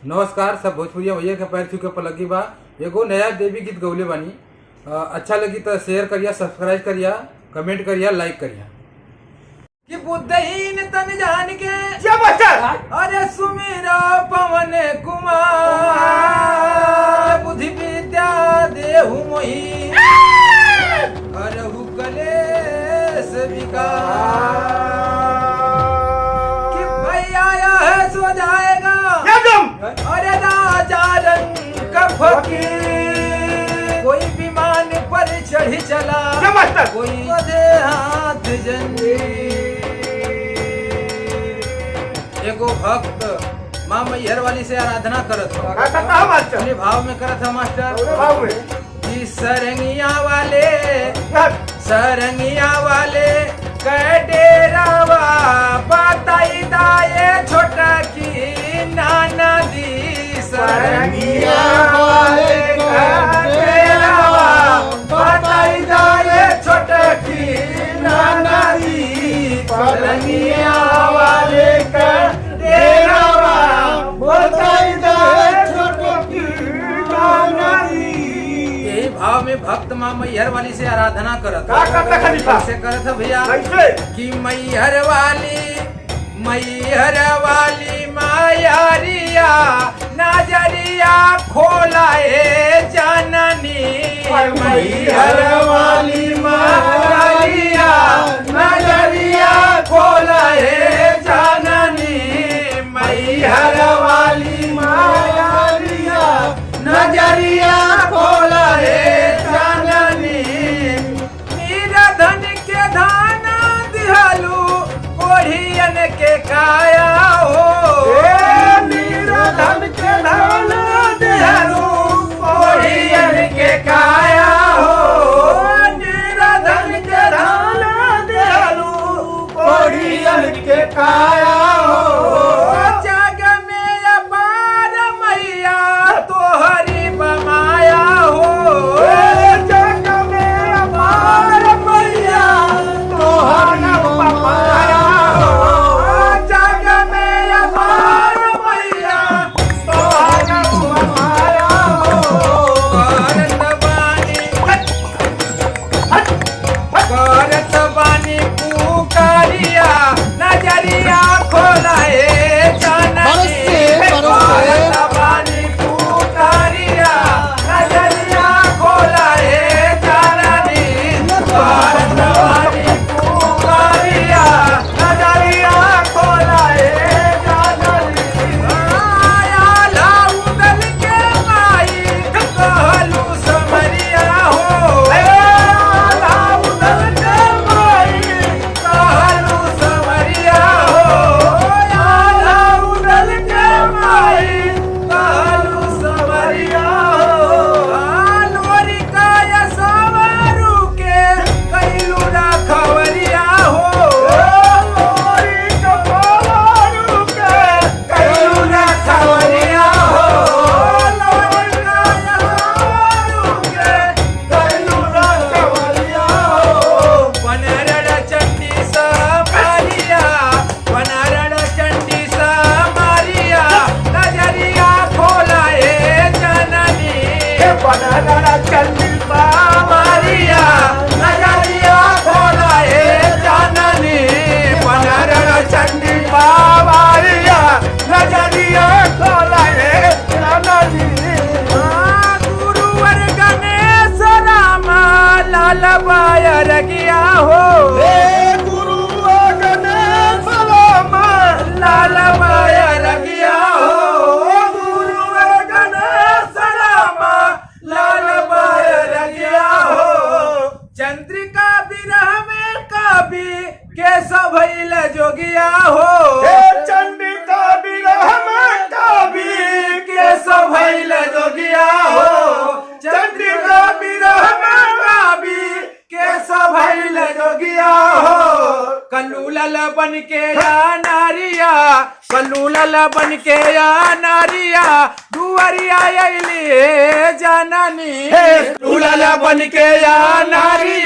नमस्कार सब भोजपुरिया भैया के पैर छू के पलगी बा। एगो नया देवी गीत गौले बानी। अच्छा लगी तो शेयर करिया, सब्सक्राइब करिया, कमेंट करिया, लाइक करिया। कि बुद्धहीन तन जान के अरे सुमेरा पवन कुमार बुद्धि विद्या देहु मोहि करहु कलेश विकार। कि भाई आया है सो जाएगा अरे राजा रंग का फकीर। कोई विमान पर चढ़ चला कोई दे हाथ जंजीर। एगो भक्त माँ मैहर वाली से आराधना करत हो अपने भाव में करत है मास्टर कि सरंगिया वाले कडेरावा बताई दाए छोटा की नाना दी। सरंगिया वाले कडेरावा बताई दाए छोटा की नाना दी। सरंगिया वाले कडेरावा बताई दाए छोटा की नाना दी। यही भाव में भक्त माँ मैहर वाली से आराधना करत कैसे करत है भैया कि मैहर वाली मायारिया नजरिया खोलाए जाननी। मैहर वाली मायारिया नजरिया खोलाए जाननी। मैहर वाली मायारिया नजरिया खोलाए जाननी। मेरा धन के धाना दिहालू कोढ़ियन के काया हो। मेरा धन के धाना दिहालू कोढ़ियन के काया हो। मेरा धन के धाना दिहालू कोढ़ियन के काया हो। जग में अपार मैया तोहरी बमाया हो। जग में अपार मैया तोहरी बमाया हो। जग में अपार मैया तोहरी बमाया हो। करत बानी पुकारिया नजरिया खोलाए जाननी। करत बानी पुकारिया नजरिया खोलाए जाननी। करत बानी पुकारिया नजरिया खोलाए जाननी। आया लाऊ दल के माई कहलू समरिया हो। लाऊ दल के माई कहलू समरिया हो। लाऊ दल के माई कहलू समरिया हो। लोरी काया सवारू के कैलू रखवरिया हो। लोरी कपवारू के कैलू रखवरिया हो। लोरी काया सवारू के कैलू रखवरिया हो। बनरड़ चंडी समारिया बनरड़ चंडी समारिया नजरिया खोलाए जननी। बनरड़ चंडी समारिया नजरिया खोलाए जननी। बनरड़ चंडी समारिया नजरिया खोलाए जननी। गुरुवर गणेश राम लाल बायर गया हो। गुरुवर गणेश राम लाल बायर गया हो। गुरुवर गणेश राम लाल बायर गया हो। चंद्रिका विरह में कवि केशव भइल जोगिया हो। चंद्रिका विरह में कवि केशव भइल जोगिया हो। चंद्रिका विरह में कवि केशव भइल जोगिया हो। कल्लूलाल बन के या नारिया कल्लूलाल बन के या नारिया दुआरिया अइली जाननी। कल्लूलाल बन के या नारिया